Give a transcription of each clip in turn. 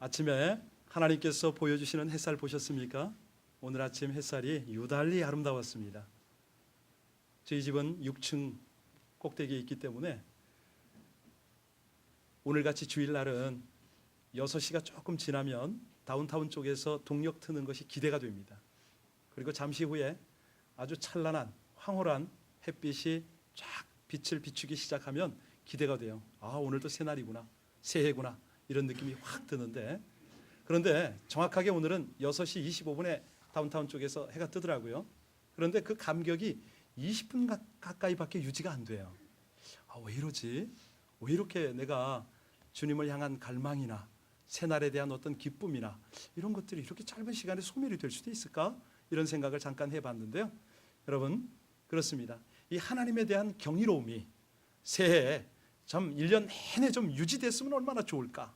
아침에 하나님께서 보여주시는 햇살 보셨습니까? 오늘 아침 햇살이 유달리 아름다웠습니다. 저희 집은 6층 꼭대기에 있기 때문에 오늘같이 주일날은 6시가 조금 지나면 다운타운 쪽에서 동력 트는 것이 기대가 됩니다. 그리고 잠시 후에 아주 찬란한 황홀한 햇빛이 쫙 빛을 비추기 시작하면 기대가 돼요. 아, 오늘도 새날이구나, 새해구나, 이런 느낌이 확 드는데, 그런데 정확하게 오늘은 6시 25분에 다운타운 쪽에서 해가 뜨더라고요. 그런데 그 감격이 20분 가까이밖에 유지가 안 돼요. 아, 왜 이러지? 왜 이렇게 내가 주님을 향한 갈망이나 새날에 대한 어떤 기쁨이나 이런 것들이 이렇게 짧은 시간에 소멸이 될 수도 있을까? 이런 생각을 잠깐 해봤는데요. 여러분, 그렇습니다. 이 하나님에 대한 경이로움이 새해에 좀 1년 내내 좀 유지됐으면 얼마나 좋을까?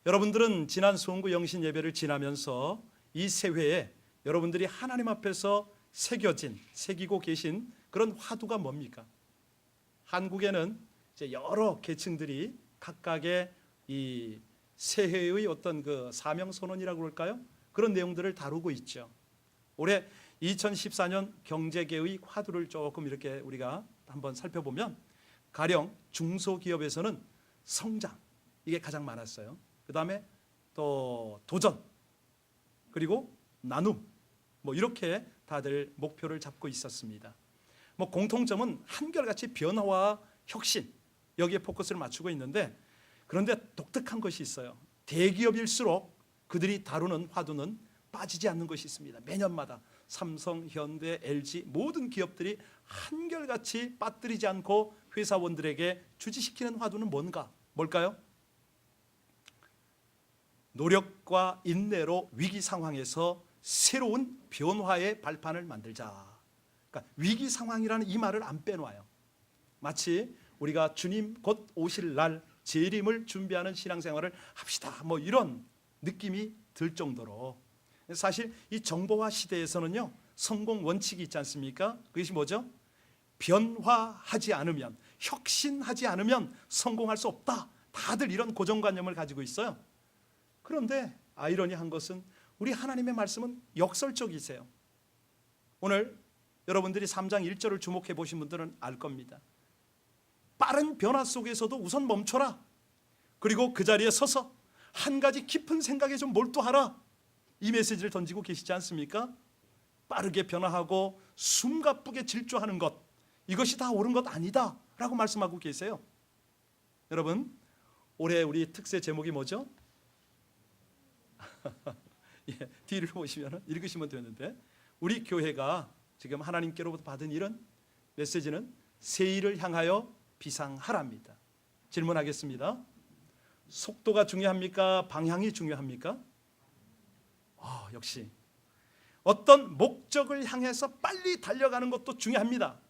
여러분들은 지난 수원구 영신 예배를 지나면서 이 새해에 여러분들이 하나님 앞에서 새기고 계신 그런 화두가 뭡니까? 한국에는 이제 여러 계층들이 각각의 이 새해의 어떤 그 사명선언이라고 그럴까요? 그런 내용들을 다루고 있죠. 올해 2014년 경제계의 화두를 조금 이렇게 우리가 한번 살펴보면, 가령 중소기업에서는 성장, 이게 가장 많았어요. 그 다음에 또 도전, 그리고 나눔, 이렇게 다들 목표를 잡고 있었습니다. 공통점은 한결같이 변화와 혁신, 여기에 포커스를 맞추고 있는데, 그런데 독특한 것이 있어요. 대기업일수록 그들이 다루는 화두는 빠지지 않는 것이 있습니다. 매년마다 삼성, 현대, LG 모든 기업들이 한결같이 빠뜨리지 않고 회사원들에게 주지시키는 화두는 뭘까요? 노력과 인내로 위기 상황에서 새로운 변화의 발판을 만들자. 그러니까 위기 상황이라는 이 말을 안 빼놓아요. 마치 우리가 주님 곧 오실 날 재림을 준비하는 신앙생활을 합시다, 이런 느낌이 들 정도로. 사실 이 정보화 시대에서는요, 성공 원칙이 있지 않습니까? 그것이 뭐죠? 변화하지 않으면, 혁신하지 않으면 성공할 수 없다. 다들 이런 고정관념을 가지고 있어요. 그런데 아이러니한 것은 우리 하나님의 말씀은 역설적이세요. 오늘 여러분들이 3장 1절을 주목해 보신 분들은 알 겁니다. 빠른 변화 속에서도 우선 멈춰라. 그리고 그 자리에 서서 한 가지 깊은 생각에 좀 몰두하라. 이 메시지를 던지고 계시지 않습니까? 빠르게 변화하고 숨가쁘게 질주하는 것, 이것이 다 옳은 것 아니다 라고 말씀하고 계세요. 여러분, 올해 우리 특세 제목이 뭐죠? 예, 뒤를 보시면 읽으시면 되는데, 우리 교회가 지금 하나님께로부터 받은 이런 메시지는 새일을 향하여 비상하랍니다. 질문하겠습니다. 속도가 중요합니까? 방향이 중요합니까? 역시 어떤 목적을 향해서 빨리 달려가는 것도 중요합니다.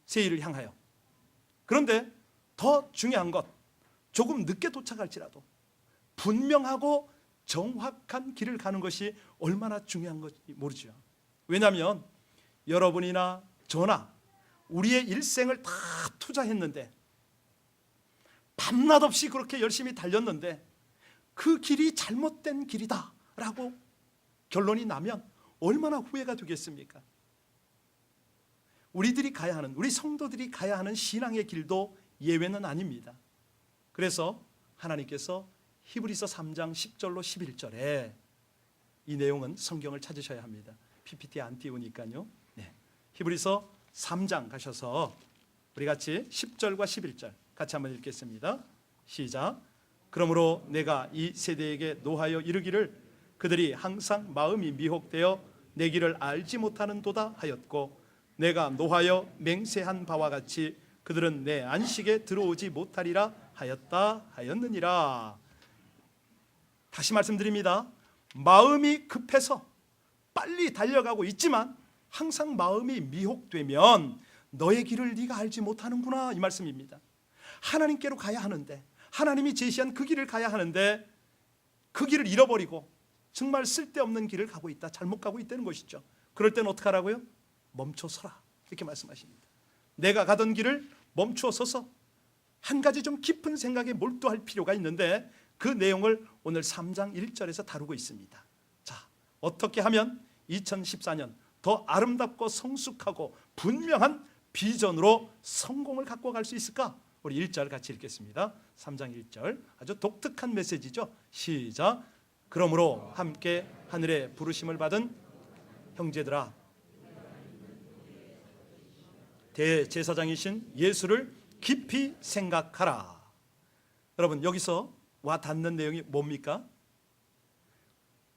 새일을 향하여. 그런데 더 중요한 것, 조금 늦게 도착할지라도 분명하고 정확한 길을 가는 것이 얼마나 중요한 건지 모르죠. 왜냐하면 여러분이나 저나 우리의 일생을 다 투자했는데, 밤낮 없이 그렇게 열심히 달렸는데 그 길이 잘못된 길이다 라고 결론이 나면 얼마나 후회가 되겠습니까? 우리 성도들이 가야 하는 신앙의 길도 예외는 아닙니다. 그래서 하나님께서 히브리서 3장 10절로 11절에 이 내용은 성경을 찾으셔야 합니다. PPT 안 띄우니까요. 네. 히브리서 3장 가셔서 우리 같이 10절과 11절 같이 한번 읽겠습니다. 시작. 그러므로 내가 이 세대에게 노하여 이르기를 그들이 항상 마음이 미혹되어 내 길을 알지 못하는 도다 하였고, 내가 노하여 맹세한 바와 같이 그들은 내 안식에 들어오지 못하리라 하였느니라. 다시 말씀드립니다. 마음이 급해서 빨리 달려가고 있지만 항상 마음이 미혹되면 너의 길을 네가 알지 못하는구나, 이 말씀입니다. 하나님께로 가야 하는데, 하나님이 제시한 그 길을 가야 하는데 그 길을 잃어버리고 정말 쓸데없는 길을 가고 있다, 잘못 가고 있다는 것이죠. 그럴 때는 어떻게 하라고요? 멈춰서라, 이렇게 말씀하십니다. 내가 가던 길을 멈추어 서서 한 가지 좀 깊은 생각에 몰두할 필요가 있는데, 그 내용을 오늘 3장 1절에서 다루고 있습니다. 자, 어떻게 하면 2014년 더 아름답고 성숙하고 분명한 비전으로 성공을 갖고 갈 수 있을까? 우리 1절 같이 읽겠습니다. 3장 1절 아주 독특한 메시지죠. 시작. 그러므로 함께 하늘에 부르심을 받은 형제들아, 대제사장이신 예수를 깊이 생각하라. 여러분, 여기서 와 닿는 내용이 뭡니까?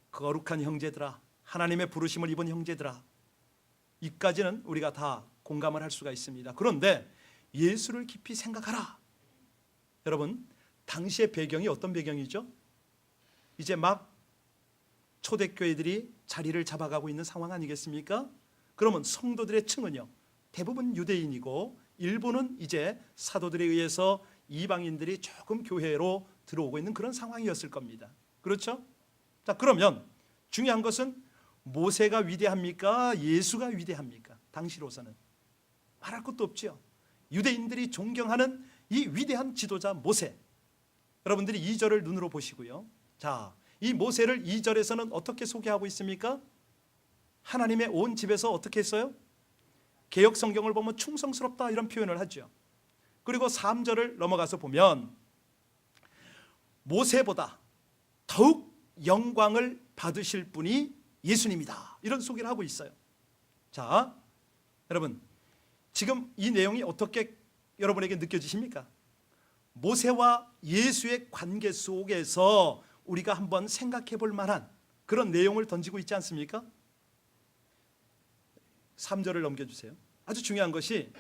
거룩한 형제들아, 하나님의 부르심을 입은 형제들아, 이까지는 우리가 다 공감을 할 수가 있습니다. 그런데 예수를 깊이 생각하라. 여러분, 당시의 배경이 어떤 배경이죠? 이제 막 초대교회들이 자리를 잡아가고 있는 상황 아니겠습니까? 그러면 성도들의 층은요, 대부분 유대인이고 일부는 이제 사도들에 의해서 이방인들이 조금 교회로 들어오고 있는 그런 상황이었을 겁니다. 그렇죠? 자, 그러면 중요한 것은 모세가 위대합니까? 예수가 위대합니까? 당시로서는 말할 것도 없죠. 유대인들이 존경하는 이 위대한 지도자 모세, 여러분들이 2절을 눈으로 보시고요. 자, 이 모세를 2절에서는 어떻게 소개하고 있습니까? 하나님의 온 집에서 어떻게 했어요? 개역 성경을 보면 충성스럽다 이런 표현을 하죠. 그리고 3절을 넘어가서 보면 모세보다 더욱 영광을 받으실 분이 예수님이다 이런 소개를 하고 있어요. 자, 여러분, 지금 이 내용이 어떻게 여러분에게 느껴지십니까? 모세와 예수의 관계 속에서 우리가 한번 생각해 볼 만한 그런 내용을 던지고 있지 않습니까? 3절을 넘겨주세요. 아주 중요한 것이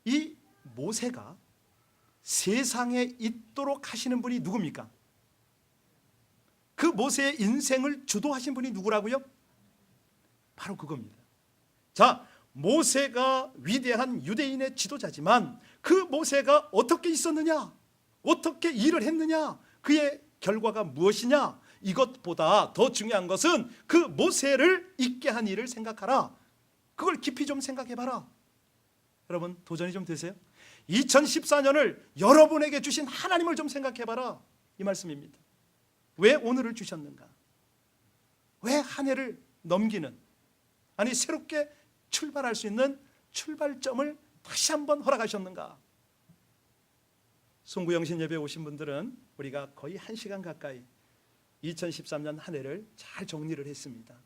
이 모세가 세상에 있도록 하시는 분이 누굽니까? 그 모세의 인생을 주도하신 분이 누구라고요? 바로 그겁니다. 자, 모세가 위대한 유대인의 지도자지만 그 모세가 어떻게 있었느냐? 어떻게 일을 했느냐? 그의 결과가 무엇이냐? 이것보다 더 중요한 것은 그 모세를 있게 한 일을 생각하라. 그걸 깊이 좀 생각해봐라. 여러분, 도전이 좀 되세요? 2014년을 여러분에게 주신 하나님을 좀 생각해봐라, 이 말씀입니다. 왜 오늘을 주셨는가? 왜 한 해를 넘기는, 아니 새롭게 출발할 수 있는 출발점을 다시 한번 허락하셨는가? 송구영신 예배에 오신 분들은 우리가 거의 1시간 가까이 2013년 한 해를 잘 정리를 했습니다.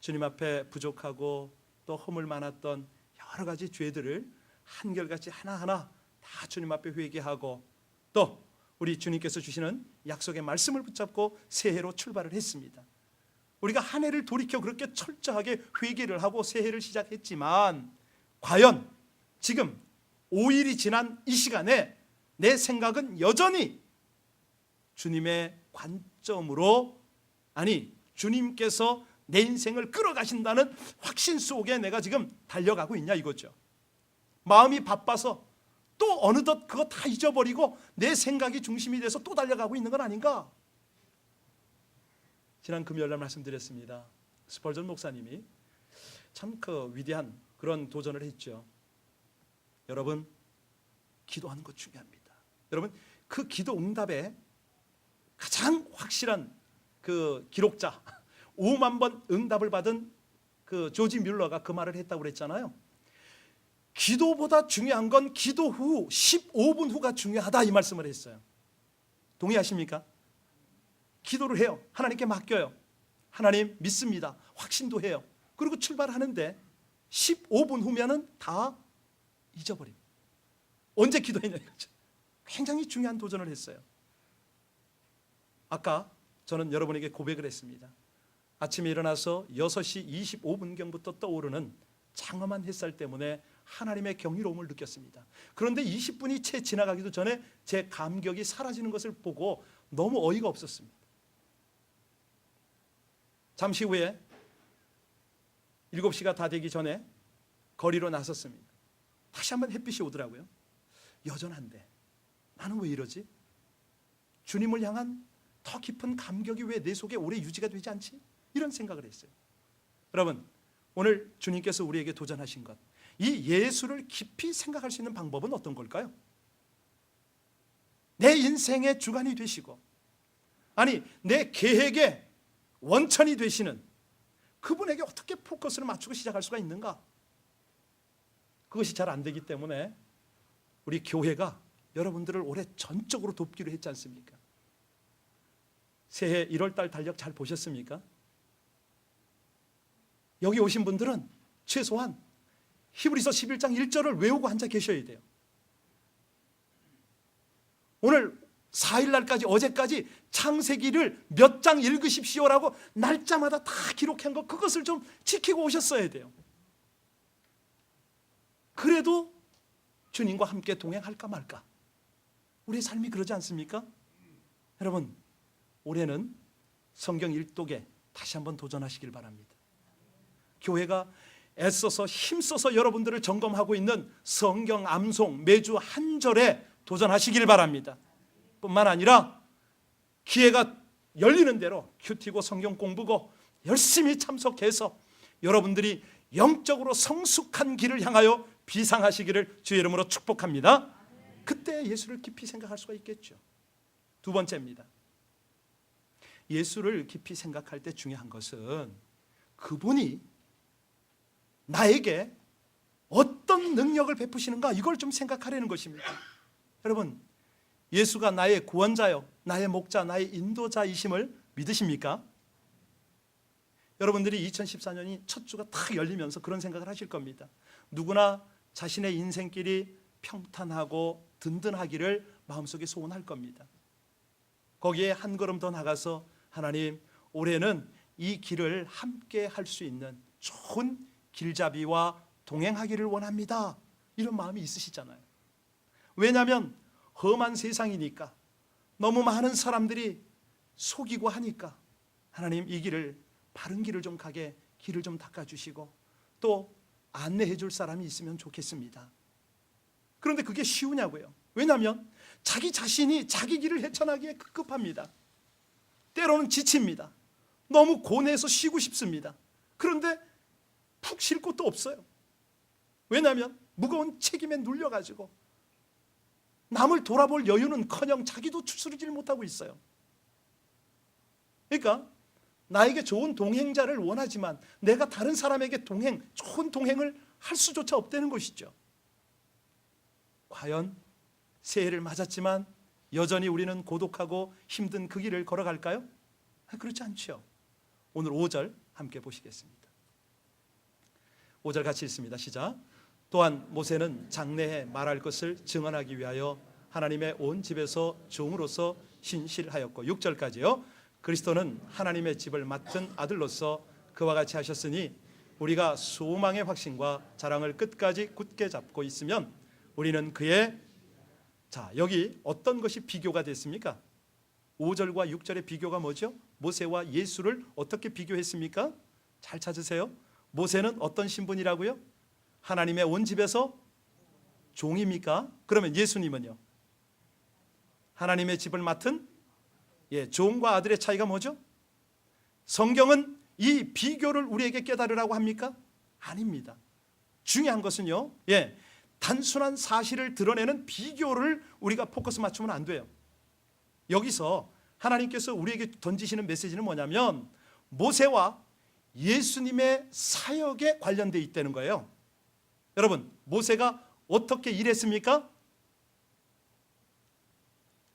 주님 앞에 부족하고 또 허물 많았던 여러 가지 죄들을 한결같이 하나하나 다 주님 앞에 회개하고 또 우리 주님께서 주시는 약속의 말씀을 붙잡고 새해로 출발을 했습니다. 우리가 한 해를 돌이켜 그렇게 철저하게 회개를 하고 새해를 시작했지만 과연 지금 5일이 지난 이 시간에 내 생각은 여전히 주님의 관점으로, 아니 주님께서 내 인생을 끌어가신다는 확신 속에 내가 지금 달려가고 있냐 이거죠. 마음이 바빠서 또 어느덧 그거 다 잊어버리고 내 생각이 중심이 돼서 또 달려가고 있는 건 아닌가? 지난 금요일날 말씀드렸습니다. 스펄전 목사님이 참 그 위대한 그런 도전을 했죠. 여러분, 기도하는 것 중요합니다. 여러분, 그 기도 응답에 가장 확실한 그 기록자, 5만 번 응답을 받은 그 조지 뮬러가 그 말을 했다고 그랬잖아요. 기도보다 중요한 건 기도 후 15분 후가 중요하다, 이 말씀을 했어요. 동의하십니까? 기도를 해요. 하나님께 맡겨요. 하나님 믿습니다. 확신도 해요. 그리고 출발하는데 15분 후면은 다 잊어버립니다. 언제 기도했냐 이거죠. 굉장히 중요한 도전을 했어요. 아까 저는 여러분에게 고백을 했습니다. 아침에 일어나서 6시 25분경부터 떠오르는 장엄한 햇살 때문에 하나님의 경이로움을 느꼈습니다. 그런데 20분이 채 지나가기도 전에 제 감격이 사라지는 것을 보고 너무 어이가 없었습니다. 잠시 후에 7시가 다 되기 전에 거리로 나섰습니다. 다시 한번 햇빛이 오더라고요. 여전한데 나는 왜 이러지? 주님을 향한 더 깊은 감격이 왜 내 속에 오래 유지가 되지 않지? 이런 생각을 했어요. 여러분, 오늘 주님께서 우리에게 도전하신 것, 이 예수를 깊이 생각할 수 있는 방법은 어떤 걸까요? 내 인생의 주관이 되시고 아니 내 계획의 원천이 되시는 그분에게 어떻게 포커스를 맞추고 시작할 수가 있는가? 그것이 잘 안 되기 때문에 우리 교회가 여러분들을 올해 전적으로 돕기로 했지 않습니까? 새해 1월달 달력 잘 보셨습니까? 여기 오신 분들은 최소한 히브리서 11장 1절을 외우고 앉아 계셔야 돼요. 오늘 4일날까지 어제까지 창세기를 몇 장 읽으십시오라고 날짜마다 다 기록한 거 그것을 좀 지키고 오셨어야 돼요. 그래도 주님과 함께 동행할까 말까? 우리의 삶이 그러지 않습니까? 여러분 올해는 성경 일독에 다시 한번 도전하시길 바랍니다. 교회가 애써서 힘써서 여러분들을 점검하고 있는 성경 암송 매주 한 절에 도전하시길 바랍니다. 뿐만 아니라 기회가 열리는 대로 큐티고 성경 공부고 열심히 참석해서 여러분들이 영적으로 성숙한 길을 향하여 비상하시기를 주의 이름으로 축복합니다. 그때 예수를 깊이 생각할 수가 있겠죠. 두 번째입니다. 예수를 깊이 생각할 때 중요한 것은 그분이 나에게 어떤 능력을 베푸시는가 이걸 좀 생각하려는 것입니다. 여러분 예수가 나의 구원자요 나의 목자 나의 인도자이심을 믿으십니까? 여러분들이 2014년이 첫 주가 딱 열리면서 그런 생각을 하실 겁니다. 누구나 자신의 인생길이 평탄하고 든든하기를 마음속에 소원할 겁니다. 거기에 한 걸음 더 나가서 하나님 올해는 이 길을 함께 할 수 있는 좋은 길잡이와 동행하기를 원합니다. 이런 마음이 있으시잖아요. 왜냐하면 험한 세상이니까 너무 많은 사람들이 속이고 하니까 하나님 이 길을 바른 길을 좀 가게 길을 좀 닦아주시고 또 안내해 줄 사람이 있으면 좋겠습니다. 그런데 그게 쉬우냐고요. 왜냐하면 자기 자신이 자기 길을 헤쳐나기에 급급합니다. 때로는 지칩니다. 너무 고뇌해서 쉬고 싶습니다. 그런데 푹 쉴 곳도 없어요. 왜냐하면 무거운 책임에 눌려가지고 남을 돌아볼 여유는커녕 자기도 추스르지를 못하고 있어요. 그러니까 나에게 좋은 동행자를 원하지만 내가 다른 사람에게 좋은 동행을 할 수조차 없다는 것이죠. 과연 새해를 맞았지만 여전히 우리는 고독하고 힘든 그 길을 걸어갈까요? 그렇지 않죠. 오늘 5절 함께 보시겠습니다. 5절 같이 읽습니다. 시작. 또한 모세는 장래에 말할 것을 증언하기 위하여 하나님의 온 집에서 종으로서 신실하였고 6절까지요. 그리스도는 하나님의 집을 맡은 아들로서 그와 같이 하셨으니 우리가 소망의 확신과 자랑을 끝까지 굳게 잡고 있으면 우리는 그의 여기 어떤 것이 비교가 됐습니까? 5절과 6절의 비교가 뭐죠? 모세와 예수를 어떻게 비교했습니까? 잘 찾으세요. 모세는 어떤 신분이라고요? 하나님의 온 집에서 종입니까? 그러면 예수님은요? 하나님의 집을 맡은 종과 아들의 차이가 뭐죠? 성경은 이 비교를 우리에게 깨달으라고 합니까? 아닙니다. 중요한 것은요, 단순한 사실을 드러내는 비교를 우리가 포커스 맞추면 안 돼요. 여기서 하나님께서 우리에게 던지시는 메시지는 뭐냐면 모세와 예수님의 사역에 관련되어 있다는 거예요. 여러분, 모세가 어떻게 일했습니까?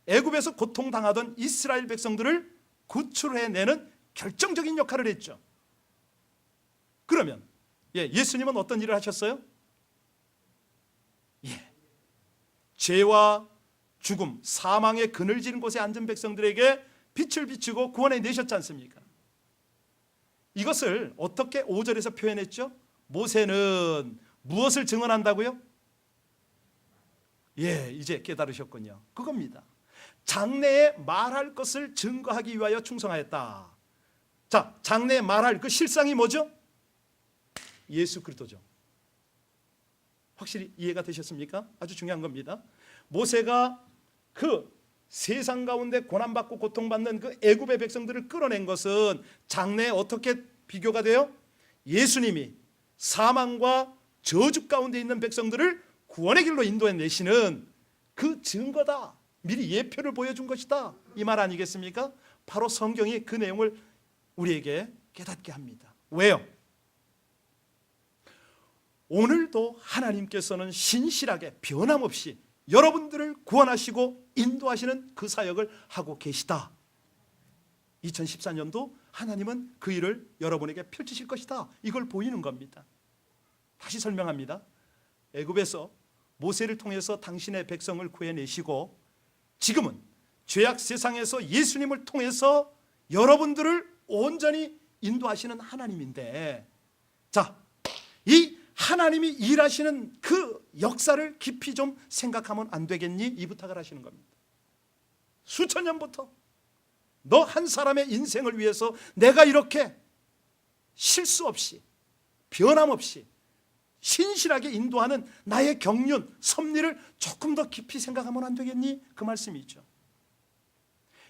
애굽에서 고통당하던 이스라엘 백성들을 구출해내는 결정적인 역할을 했죠. 그러면 예수님은 어떤 일을 하셨어요? 죄와 죽음, 사망의 그늘지는 곳에 앉은 백성들에게 빛을 비추고 구원해 내셨지 않습니까? 이것을 어떻게 5절에서 표현했죠? 모세는 무엇을 증언한다고요? 이제 깨달으셨군요. 그겁니다. 장래에 말할 것을 증거하기 위하여 충성하였다. 장래에 말할 그 실상이 뭐죠? 예수 그리스도죠. 확실히 이해가 되셨습니까? 아주 중요한 겁니다. 모세가 그 세상 가운데 고난받고 고통받는 그 애굽의 백성들을 끌어낸 것은 장래에 어떻게 비교가 돼요? 예수님이 사망과 저주 가운데 있는 백성들을 구원의 길로 인도해 내시는 그 증거다. 미리 예표를 보여준 것이다. 이 말 아니겠습니까? 바로 성경이 그 내용을 우리에게 깨닫게 합니다. 왜요? 오늘도 하나님께서는 신실하게 변함없이 여러분들을 구원하시고 인도하시는 그 사역을 하고 계시다. 2014년도 하나님은 그 일을 여러분에게 펼치실 것이다. 이걸 보이는 겁니다. 다시 설명합니다. 애굽에서 모세를 통해서 당신의 백성을 구해내시고 지금은 죄악 세상에서 예수님을 통해서 여러분들을 온전히 인도하시는 하나님인데, 자, 이 하나님이 일하시는 그 역사를 깊이 좀 생각하면 안 되겠니? 이 부탁을 하시는 겁니다. 수천 년부터 너 한 사람의 인생을 위해서 내가 이렇게 실수 없이 변함없이 신실하게 인도하는 나의 경륜, 섭리를 조금 더 깊이 생각하면 안 되겠니? 그 말씀이죠.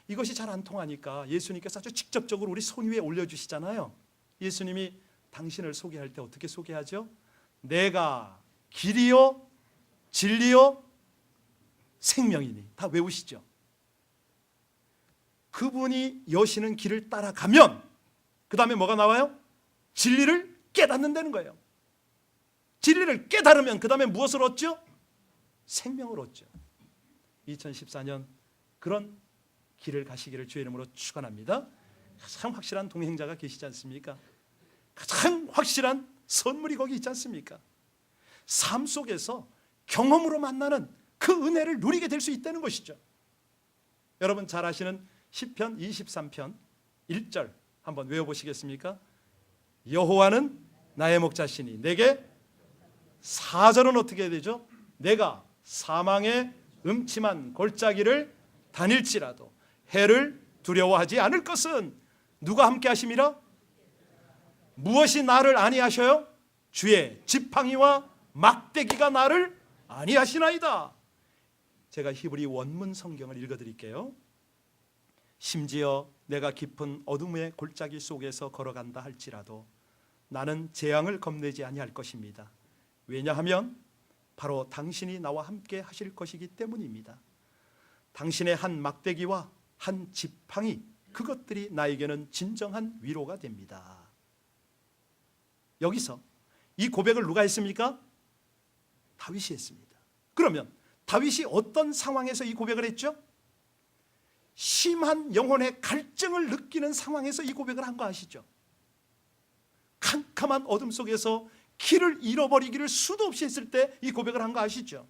이것이 잘 안 통하니까 예수님께서 아주 직접적으로 우리 손 위에 올려주시잖아요. 예수님이 당신을 소개할 때 어떻게 소개하죠? 내가 길이요 진리요 생명이니. 다 외우시죠? 그분이 여시는 길을 따라가면 그 다음에 뭐가 나와요? 진리를 깨닫는다는 거예요. 진리를 깨달으면 그 다음에 무엇을 얻죠? 생명을 얻죠. 2014년 그런 길을 가시기를 주의 이름으로 축원합니다. 가장 확실한 동행자가 계시지 않습니까? 가장 확실한 선물이 거기 있지 않습니까? 삶 속에서 경험으로 만나는 그 은혜를 누리게 될 수 있다는 것이죠. 여러분 잘 아시는 시편 23편 1절 한번 외워보시겠습니까? 여호와는 나의 목자시니 내게, 4절은 어떻게 해야 되죠? 내가 사망의 음침한 골짜기를 다닐지라도 해를 두려워하지 않을 것은 누가 함께 하심이라? 무엇이 나를 아니하셔요? 주의 지팡이와 막대기가 나를 아니하시나이다. 제가 히브리 원문 성경을 읽어드릴게요. 심지어 내가 깊은 어둠의 골짜기 속에서 걸어간다 할지라도 나는 재앙을 겁내지 아니할 것입니다. 왜냐하면 바로 당신이 나와 함께 하실 것이기 때문입니다. 당신의 한 막대기와 한 지팡이, 그것들이 나에게는 진정한 위로가 됩니다. 여기서 이 고백을 누가 했습니까? 다윗이 했습니다. 그러면 다윗이 어떤 상황에서 이 고백을 했죠? 심한 영혼의 갈증을 느끼는 상황에서 이 고백을 한 거 아시죠? 캄캄한 어둠 속에서 길을 잃어버리기를 수도 없이 했을 때 이 고백을 한 거 아시죠?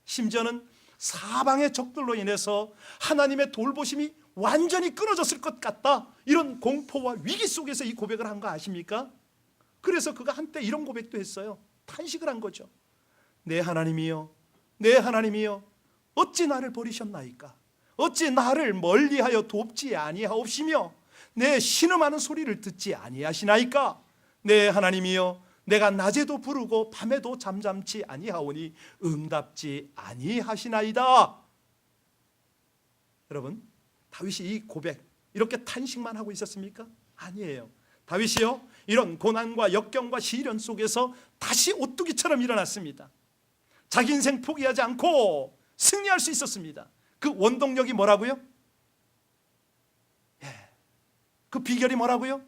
심지어는 사방의 적들로 인해서 하나님의 돌보심이 완전히 끊어졌을 것 같다, 이런 공포와 위기 속에서 이 고백을 한 거 아십니까? 그래서 그가 한때 이런 고백도 했어요. 탄식을 한 거죠. 내 하나님이여, 내 하나님이여, 어찌 나를 버리셨나이까? 어찌 나를 멀리하여 돕지 아니하옵시며 내 신음하는 소리를 듣지 아니하시나이까? 내 하나님이여, 내가 낮에도 부르고 밤에도 잠잠치 아니하오니 응답지 아니하시나이다. 여러분, 다윗이 이 고백 이렇게 탄식만 하고 있었습니까? 아니에요. 다윗이요, 이런 고난과 역경과 시련 속에서 다시 오뚜기처럼 일어났습니다. 자기 인생 포기하지 않고 승리할 수 있었습니다. 그 원동력이 뭐라고요? 그 비결이 뭐라고요?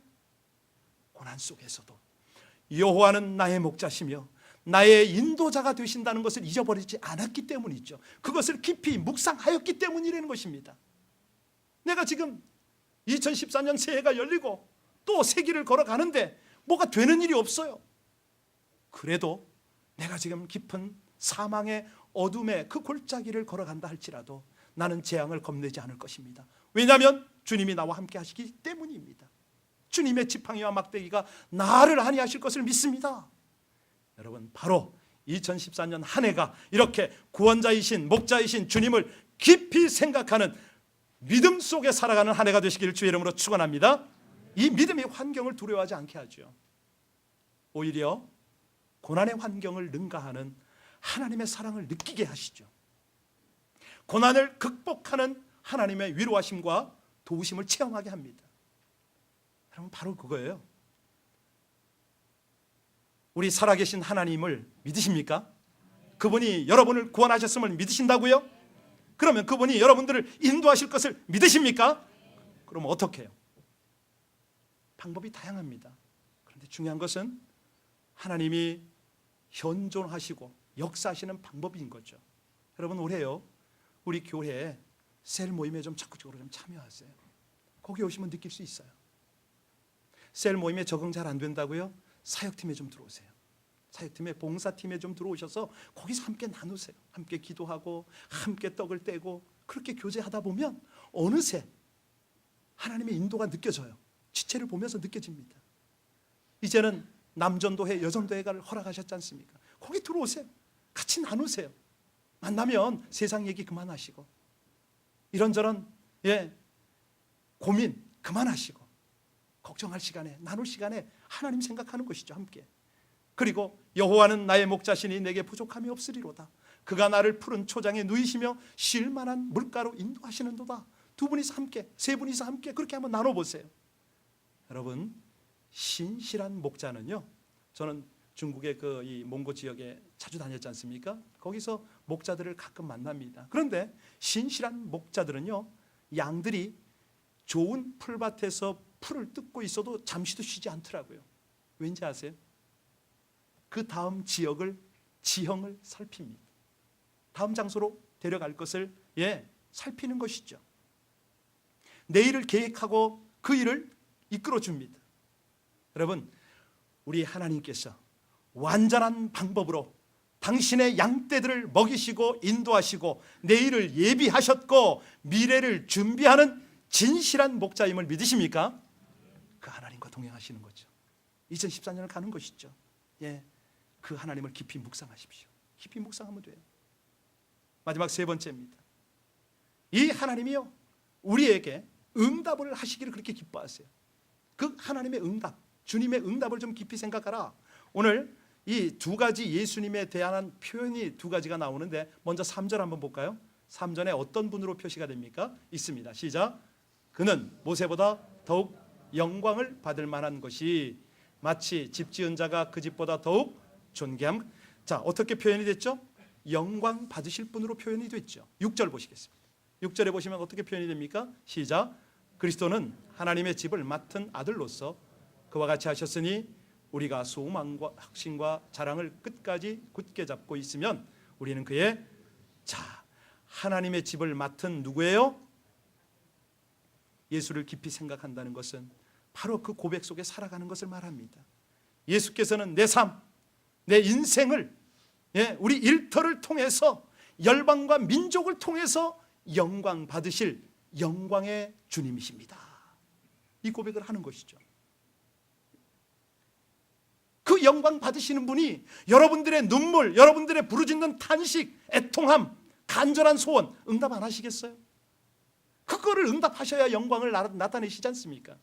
고난 속에서도 여호와는 나의 목자시며 나의 인도자가 되신다는 것을 잊어버리지 않았기 때문이죠. 그것을 깊이 묵상하였기 때문이라는 것입니다. 내가 지금 2014년 새해가 열리고 또 새 길을 걸어가는데 뭐가 되는 일이 없어요. 그래도 내가 지금 깊은 사망의 어둠의 그 골짜기를 걸어간다 할지라도 나는 재앙을 겁내지 않을 것입니다. 왜냐하면 주님이 나와 함께 하시기 때문입니다. 주님의 지팡이와 막대기가 나를 안위하실 것을 믿습니다. 여러분, 바로 2014년 한 해가 이렇게 구원자이신 목자이신 주님을 깊이 생각하는 믿음 속에 살아가는 한 해가 되시기를 주의 이름으로 축원합니다. 이 믿음이 환경을 두려워하지 않게 하죠. 오히려 고난의 환경을 능가하는 하나님의 사랑을 느끼게 하시죠. 고난을 극복하는 하나님의 위로하심과 도우심을 체험하게 합니다. 여러분, 바로 그거예요. 우리 살아계신 하나님을 믿으십니까? 그분이 여러분을 구원하셨음을 믿으신다고요? 그러면 그분이 여러분들을 인도하실 것을 믿으십니까? 그럼 어떻게 해요? 방법이 다양합니다. 그런데 중요한 것은 하나님이 현존하시고 역사하시는 방법인 거죠. 여러분 올해요, 우리 교회에 셀 모임에 좀 적극적으로 좀 참여하세요. 거기 오시면 느낄 수 있어요. 셀 모임에 적응 잘 안 된다고요? 사역팀에 좀 들어오세요. 사역팀에, 봉사팀에 좀 들어오셔서 거기서 함께 나누세요. 함께 기도하고 함께 떡을 떼고 그렇게 교제하다 보면 어느새 하나님의 인도가 느껴져요. 지체를 보면서 느껴집니다. 이제는 남전도회, 여전도회를 허락하셨지 않습니까? 거기 들어오세요. 같이 나누세요. 만나면 세상 얘기 그만하시고 이런저런 고민 그만하시고 걱정할 시간에, 나눌 시간에 하나님 생각하는 것이죠. 함께. 그리고 여호와는 나의 목자시니 내게 부족함이 없으리로다. 그가 나를 푸른 초장에 누이시며 쉴 만한 물가로 인도하시는도다. 두 분이서 함께, 세 분이서 함께 그렇게 한번 나눠보세요. 여러분, 신실한 목자는요, 저는 중국의 이 몽고 지역에 자주 다녔지 않습니까? 거기서 목자들을 가끔 만납니다. 그런데 신실한 목자들은요, 양들이 좋은 풀밭에서 풀을 뜯고 있어도 잠시도 쉬지 않더라고요. 왠지 아세요? 그 다음 지형을 살핍니다. 다음 장소로 데려갈 것을 살피는 것이죠. 내일을 계획하고 그 일을 이끌어 줍니다. 여러분, 우리 하나님께서 완전한 방법으로 당신의 양떼들을 먹이시고 인도하시고 내일을 예비하셨고 미래를 준비하는 진실한 목자임을 믿으십니까? 그 하나님과 동행하시는 거죠. 2014년을 가는 것이죠. 그 하나님을 깊이 묵상하십시오. 깊이 묵상하면 돼요. 마지막 세 번째입니다. 이 하나님이요, 우리에게 응답을 하시기를 그렇게 기뻐하세요. 그 하나님의 응답, 주님의 응답을 좀 깊이 생각하라. 오늘 이 두 가지 예수님에 대한 표현이 두 가지가 나오는데 먼저 3절 한번 볼까요? 3절에 어떤 분으로 표시가 됩니까? 있습니다. 시작. 그는 모세보다 더욱 영광을 받을 만한 것이 마치 집 지은 자가 그 집보다 더욱 존귀함. 자, 어떻게 표현이 됐죠? 영광 받으실 분으로 표현이 됐죠. 6절 보시겠습니다. 6절에 보시면 어떻게 표현이 됩니까? 시작. 그리스도는 하나님의 집을 맡은 아들로서 그와 같이 하셨으니 우리가 소망과 확신과 자랑을 끝까지 굳게 잡고 있으면 우리는 그의 하나님의 집을 맡은 누구예요? 예수를 깊이 생각한다는 것은 바로 그 고백 속에 살아가는 것을 말합니다. 예수께서는 내 삶, 내 인생을 우리 일터를 통해서 열방과 민족을 통해서 영광 받으실 영광의 주님이십니다. 이 고백을 하는 것이죠. 그 영광 받으시는 분이 여러분들의 눈물, 여러분들의 부르짖는 탄식, 애통함, 간절한 소원 응답 안 하시겠어요? 그거를 응답하셔야 영광을 나타내시지 않습니까?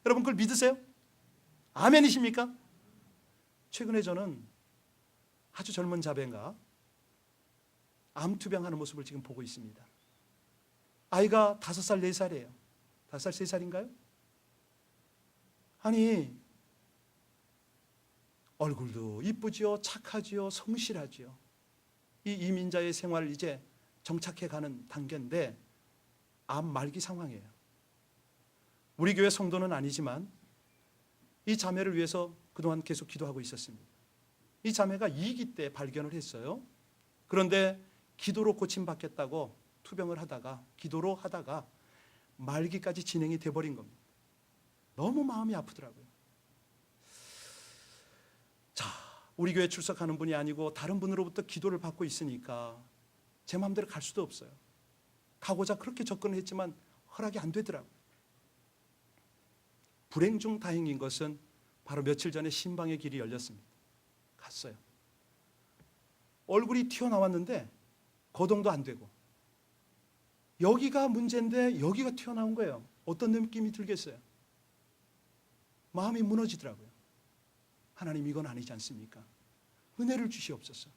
여러분 그걸 믿으세요? 아멘이십니까? 최근에 저는 아주 젊은 자매가 암투병하는 모습을 지금 보고 있습니다. 아이가 5살, 4살이에요. 5살, 3살인가요? 아니, 얼굴도 이쁘지요, 착하지요, 성실하지요. 이 이민자의 생활을 이제 정착해가는 단계인데 암 말기 상황이에요. 우리 교회 성도는 아니지만 이 자매를 위해서 그동안 계속 기도하고 있었습니다. 이 자매가 2기 때 발견을 했어요. 그런데 기도로 고침받겠다고 투병을 하다가 기도로 하다가 말기까지 진행이 돼버린 겁니다. 너무 마음이 아프더라고요. 자, 우리 교회 출석하는 분이 아니고 다른 분으로부터 기도를 받고 있으니까 제 마음대로 갈 수도 없어요. 가고자 그렇게 접근을 했지만 허락이 안 되더라고요. 불행 중 다행인 것은 바로 며칠 전에 신방의 길이 열렸습니다. 갔어요. 얼굴이 튀어나왔는데 거동도 안 되고 여기가 문제인데 여기가 튀어나온 거예요. 어떤 느낌이 들겠어요? 마음이 무너지더라고요. 하나님 이건 아니지 않습니까? 은혜를 주시옵소서.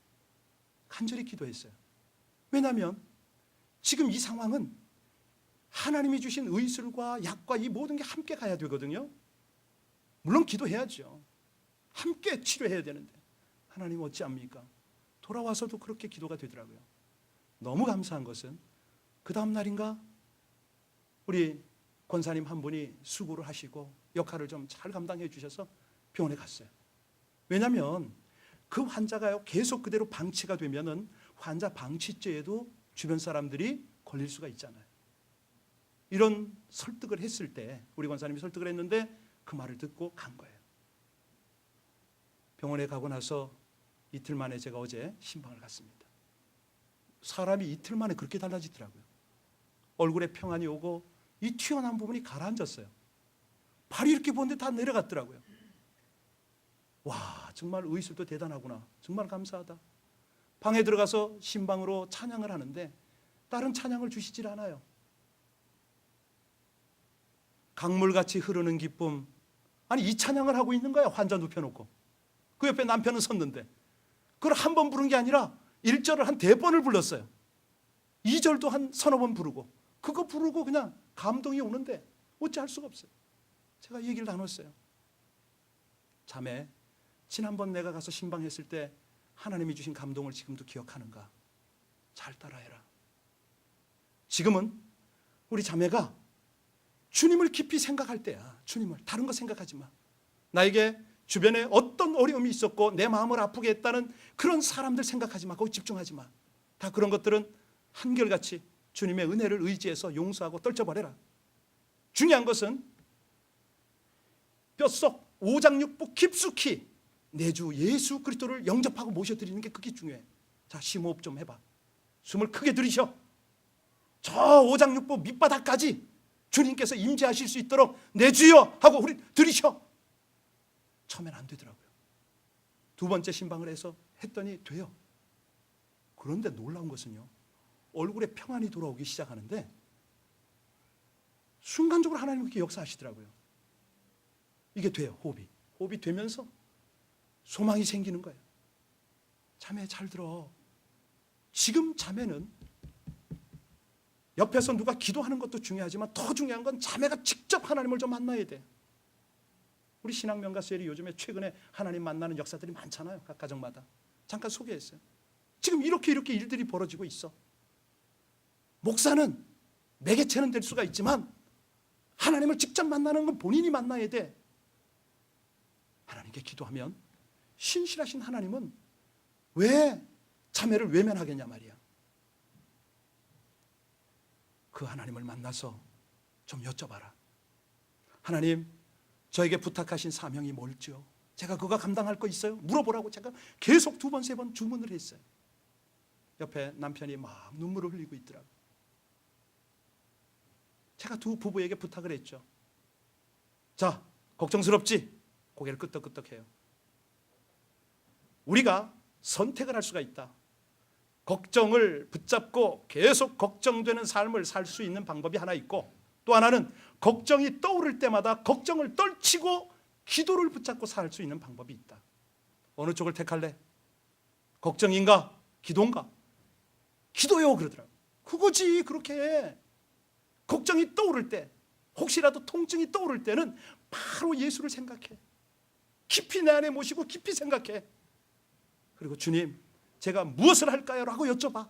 간절히 기도했어요. 왜냐하면 지금 이 상황은 하나님이 주신 의술과 약과 이 모든 게 함께 가야 되거든요. 물론 기도해야죠. 함께 치료해야 되는데 하나님 어찌합니까? 돌아와서도 그렇게 기도가 되더라고요. 너무 감사한 것은 그 다음 날인가 우리 권사님 한 분이 수고를 하시고 역할을 좀 잘 감당해 주셔서 병원에 갔어요. 왜냐하면 그 환자가요 계속 그대로 방치가 되면은 환자 방치죄에도 주변 사람들이 걸릴 수가 있잖아요. 이런 설득을 했을 때 우리 권사님이 설득을 했는데 그 말을 듣고 간 거예요. 병원에 가고 나서 이틀 만에 제가 어제 신방을 갔습니다. 사람이 이틀 만에 그렇게 달라지더라고요. 얼굴에 평안이 오고 이 튀어나온 부분이 가라앉았어요. 발이 이렇게 보는데 다 내려갔더라고요. 와, 정말 의술도 대단하구나. 정말 감사하다. 방에 들어가서 신방으로 찬양을 하는데 다른 찬양을 주시질 않아요. 강물같이 흐르는 기쁨. 아니, 이 찬양을 하고 있는 거야. 환자 눕혀놓고. 그 옆에 남편은 섰는데 그걸 한 번 부른 게 아니라 1절을 한 4번을 불렀어요. 2절도 한 서너 번 부르고 그거 부르고 그냥 감동이 오는데 어찌할 수가 없어요. 제가 얘기를 나눴어요. 자매, 지난번 내가 가서 신방했을 때 하나님이 주신 감동을 지금도 기억하는가? 잘 따라해라. 지금은 우리 자매가 주님을 깊이 생각할 때야. 주님을, 다른 거 생각하지 마. 나에게 주변에 어떤 어려움이 있었고 내 마음을 아프게 했다는 그런 사람들 생각하지 마. 거기 집중하지 마. 다 그런 것들은 한결같이 주님의 은혜를 의지해서 용서하고 떨쳐버려라. 중요한 것은 뼛속 오장육부 깊숙이 내 주 예수 그리스도를 영접하고 모셔드리는 게 그게 중요해. 자, 심호흡 좀 해봐. 숨을 크게 들이셔. 저 오장육부 밑바닥까지 주님께서 임재하실 수 있도록 내 주여 하고 우리 들이셔. 처음엔 안 되더라고요. 두 번째 신방을 해서 했더니 돼요. 그런데 놀라운 것은요, 얼굴에 평안이 돌아오기 시작하는데 순간적으로 하나님이 그렇게 역사하시더라고요. 이게 돼요. 호흡이 되면서 소망이 생기는 거예요. 자매 잘 들어. 지금 자매는 옆에서 누가 기도하는 것도 중요하지만 더 중요한 건 자매가 직접 하나님을 좀 만나야 돼. 우리 신앙명가셀이 요즘에 최근에 하나님 만나는 역사들이 많잖아요. 각 가정마다. 잠깐 소개했어요. 지금 이렇게 일들이 벌어지고 있어. 목사는 매개체는 될 수가 있지만 하나님을 직접 만나는 건 본인이 만나야 돼. 하나님께 기도하면 신실하신 하나님은 왜 자매를 외면하겠냐 말이야. 그 하나님을 만나서 좀 여쭤봐라. 하나님, 저에게 부탁하신 사명이 뭘지요? 제가 그거 감당할 거 있어요? 물어보라고 제가 계속 2번, 3번 주문을 했어요. 옆에 남편이 막 눈물을 흘리고 있더라고요. 제가 두 부부에게 부탁을 했죠. 자, 걱정스럽지? 고개를 끄덕끄덕해요. 우리가 선택을 할 수가 있다. 걱정을 붙잡고 계속 걱정되는 삶을 살 수 있는 방법이 하나 있고, 또 하나는 걱정이 떠오를 때마다 걱정을 떨치고 기도를 붙잡고 살 수 있는 방법이 있다. 어느 쪽을 택할래? 걱정인가? 기도인가? 기도요 그러더라고요. 그거지. 그렇게 해. 걱정이 떠오를 때, 혹시라도 통증이 떠오를 때는 바로 예수를 생각해. 깊이 내 안에 모시고 깊이 생각해. 그리고 주님, 제가 무엇을 할까요? 라고 여쭤봐.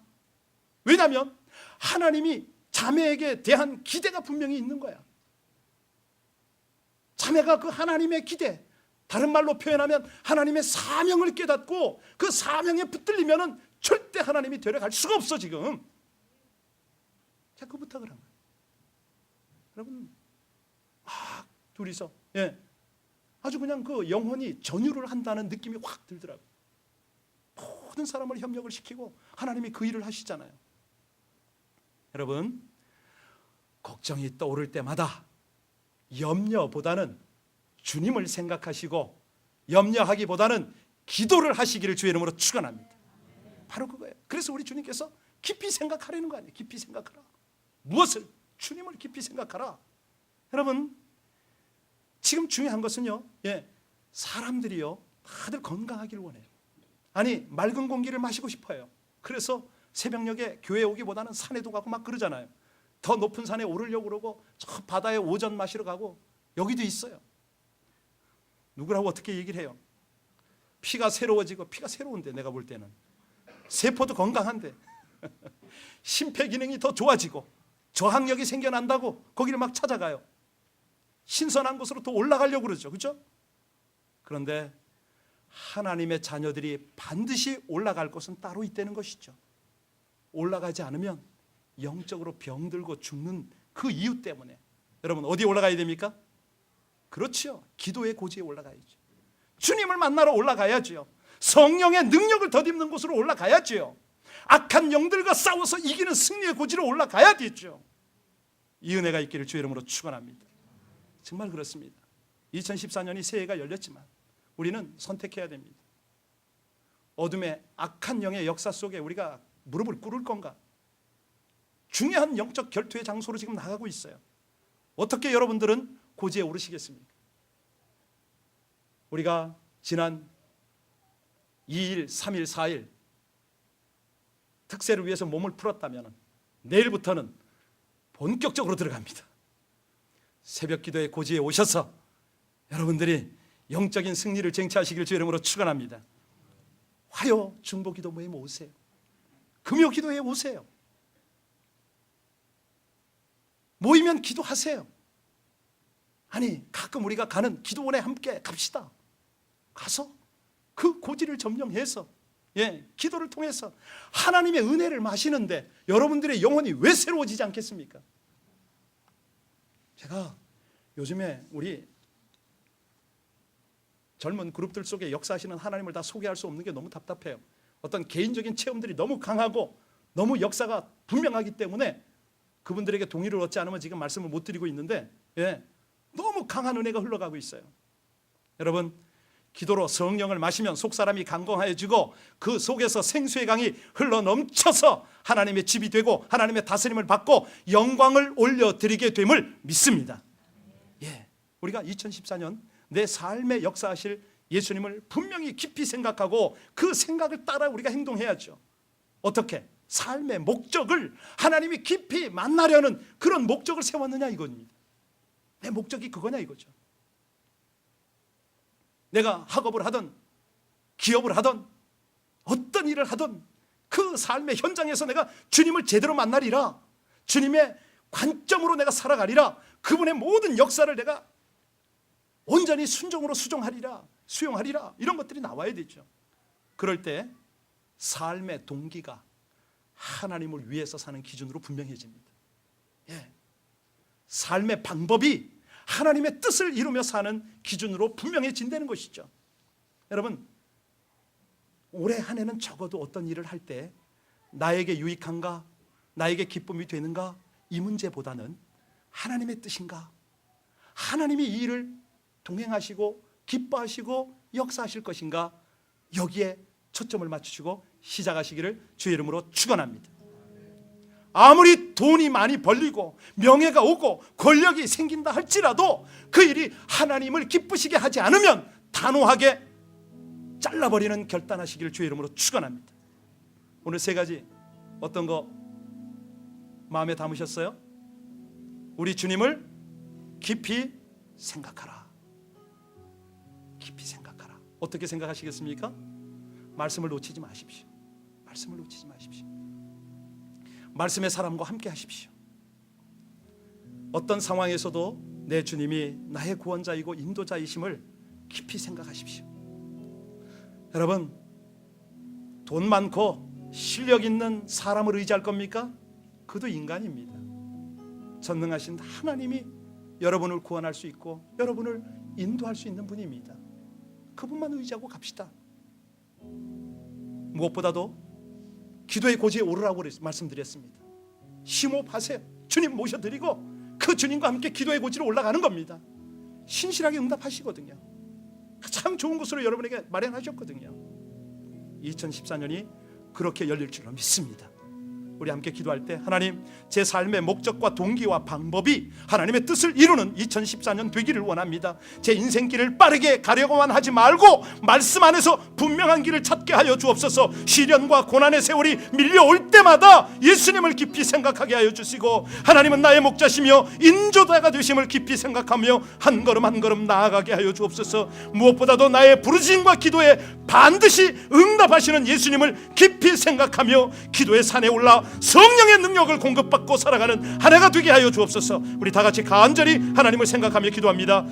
왜냐하면 하나님이 자매에게 대한 기대가 분명히 있는 거야. 자매가 그 하나님의 기대, 다른 말로 표현하면 하나님의 사명을 깨닫고 그 사명에 붙들리면 절대 하나님이 데려갈 수가 없어. 지금 제가 그 부탁을 한 거예요. 여러분, 막 둘이서 아주 그냥 그 영혼이 전율을 한다는 느낌이 확 들더라고요. 모든 사람을 협력을 시키고 하나님이 그 일을 하시잖아요. 여러분, 걱정이 떠오를 때마다 염려보다는 주님을 생각하시고 염려하기보다는 기도를 하시기를 주의 이름으로 축원합니다. 바로 그거예요. 그래서 우리 주님께서 깊이 생각하라는 거 아니에요. 깊이 생각하라. 무엇을? 주님을 깊이 생각하라. 여러분, 지금 중요한 것은요, 사람들이요 다들 건강하기를 원해요. 아니, 맑은 공기를 마시고 싶어요. 그래서 새벽녘에 교회 오기보다는 산에도 가고 막 그러잖아요. 더 높은 산에 오르려고 그러고 저 바다에 오전 마시러 가고 여기도 있어요. 누구라고 어떻게 얘기를 해요? 피가 새로워지고, 피가 새로운데 내가 볼 때는 세포도 건강한데 심폐기능이 더 좋아지고 저항력이 생겨난다고 거기를 막 찾아가요. 신선한 곳으로 또 올라가려고 그러죠. 그렇죠? 그런데 하나님의 자녀들이 반드시 올라갈 곳은 따로 있다는 것이죠. 올라가지 않으면 영적으로 병들고 죽는 그 이유 때문에 여러분 어디에 올라가야 됩니까? 그렇죠. 기도의 고지에 올라가야죠. 주님을 만나러 올라가야죠. 성령의 능력을 덧입는 곳으로 올라가야죠. 악한 영들과 싸워서 이기는 승리의 고지로 올라가야 되죠. 이 은혜가 있기를 주의 이름으로 축원합니다. 정말 그렇습니다. 2014년이 새해가 열렸지만 우리는 선택해야 됩니다. 어둠의 악한 영의 역사 속에 우리가 무릎을 꿇을 건가? 중요한 영적 결투의 장소로 지금 나가고 있어요. 어떻게 여러분들은 고지에 오르시겠습니까? 우리가 지난 2일, 3일, 4일 특세를 위해서 몸을 풀었다면 내일부터는 본격적으로 들어갑니다. 새벽 기도의 고지에 오셔서 여러분들이 영적인 승리를 쟁취하시길 주의 이름으로 축원합니다. 화요 중보 기도 모임 오세요. 금요 기도에 오세요. 모이면 기도하세요. 아니 가끔 우리가 가는 기도원에 함께 갑시다. 가서 그 고지를 점령해서 기도를 통해서 하나님의 은혜를 마시는데 여러분들의 영혼이 왜 새로워지지 않겠습니까? 제가 요즘에 우리 젊은 그룹들 속에 역사하시는 하나님을 다 소개할 수 없는 게 너무 답답해요. 어떤 개인적인 체험들이 너무 강하고 너무 역사가 분명하기 때문에 그분들에게 동의를 얻지 않으면 지금 말씀을 못 드리고 있는데 너무 강한 은혜가 흘러가고 있어요. 여러분 기도로 성령을 마시면 속사람이 강건해지고 그 속에서 생수의 강이 흘러넘쳐서 하나님의 집이 되고 하나님의 다스림을 받고 영광을 올려드리게 됨을 믿습니다. 우리가 2014년 내 삶에 역사하실 예수님을 분명히 깊이 생각하고 그 생각을 따라 우리가 행동해야죠. 어떻게? 삶의 목적을 하나님이 깊이 만나려는 그런 목적을 세웠느냐 이겁니다. 내 목적이 그거냐 이거죠. 내가 학업을 하든 기업을 하든 어떤 일을 하든 그 삶의 현장에서 내가 주님을 제대로 만나리라, 주님의 관점으로 내가 살아가리라, 그분의 모든 역사를 내가 온전히 순종으로 수용하리라 이런 것들이 나와야 되죠. 그럴 때 삶의 동기가 하나님을 위해서 사는 기준으로 분명해집니다. 삶의 방법이 하나님의 뜻을 이루며 사는 기준으로 분명해진다는 것이죠. 여러분 올해 한 해는 적어도 어떤 일을 할 때 나에게 유익한가, 나에게 기쁨이 되는가 이 문제보다는 하나님의 뜻인가, 하나님이 이 일을 동행하시고 기뻐하시고 역사하실 것인가, 여기에 초점을 맞추시고 시작하시기를 주의 이름으로 축원합니다. 아무리 돈이 많이 벌리고 명예가 오고 권력이 생긴다 할지라도 그 일이 하나님을 기쁘시게 하지 않으면 단호하게 잘라버리는 결단하시기를 주의 이름으로 축원합니다. 오늘 세 가지 어떤 거 마음에 담으셨어요? 우리 주님을 깊이 생각하라. 깊이 생각하라. 어떻게 생각하시겠습니까? 말씀을 놓치지 마십시오. 말씀을 놓치지 마십시오. 말씀의 사람과 함께 하십시오. 어떤 상황에서도 내 주님이 나의 구원자이고 인도자이심을 깊이 생각하십시오. 여러분 돈 많고 실력 있는 사람을 의지할 겁니까? 그도 인간입니다. 전능하신 하나님이 여러분을 구원할 수 있고 여러분을 인도할 수 있는 분입니다. 그분만 의지하고 갑시다. 무엇보다도 기도의 고지에 오르라고 말씀드렸습니다. 심호흡하세요. 주님 모셔드리고 그 주님과 함께 기도의 고지로 올라가는 겁니다. 신실하게 응답하시거든요. 가장 좋은 곳으로 여러분에게 마련하셨거든요. 2014년이 그렇게 열릴 줄로 믿습니다. 우리 함께 기도할 때 하나님 제 삶의 목적과 동기와 방법이 하나님의 뜻을 이루는 2014년 되기를 원합니다. 제 인생길을 빠르게 가려고만 하지 말고 말씀 안에서 분명한 길을 찾게 하여 주옵소서. 시련과 고난의 세월이 밀려올 때마다 예수님을 깊이 생각하게 하여 주시고 하나님은 나의 목자시며 인도자가 되심을 깊이 생각하며 한 걸음 한 걸음 나아가게 하여 주옵소서. 무엇보다도 나의 부르심과 기도에 반드시 응답하시는 예수님을 깊이 생각하며 기도의 산에 올라 성령의 능력을 공급받고 살아가는 한 해가 되게 하여 주옵소서. 우리 다 같이 간절히 하나님을 생각하며 기도합니다.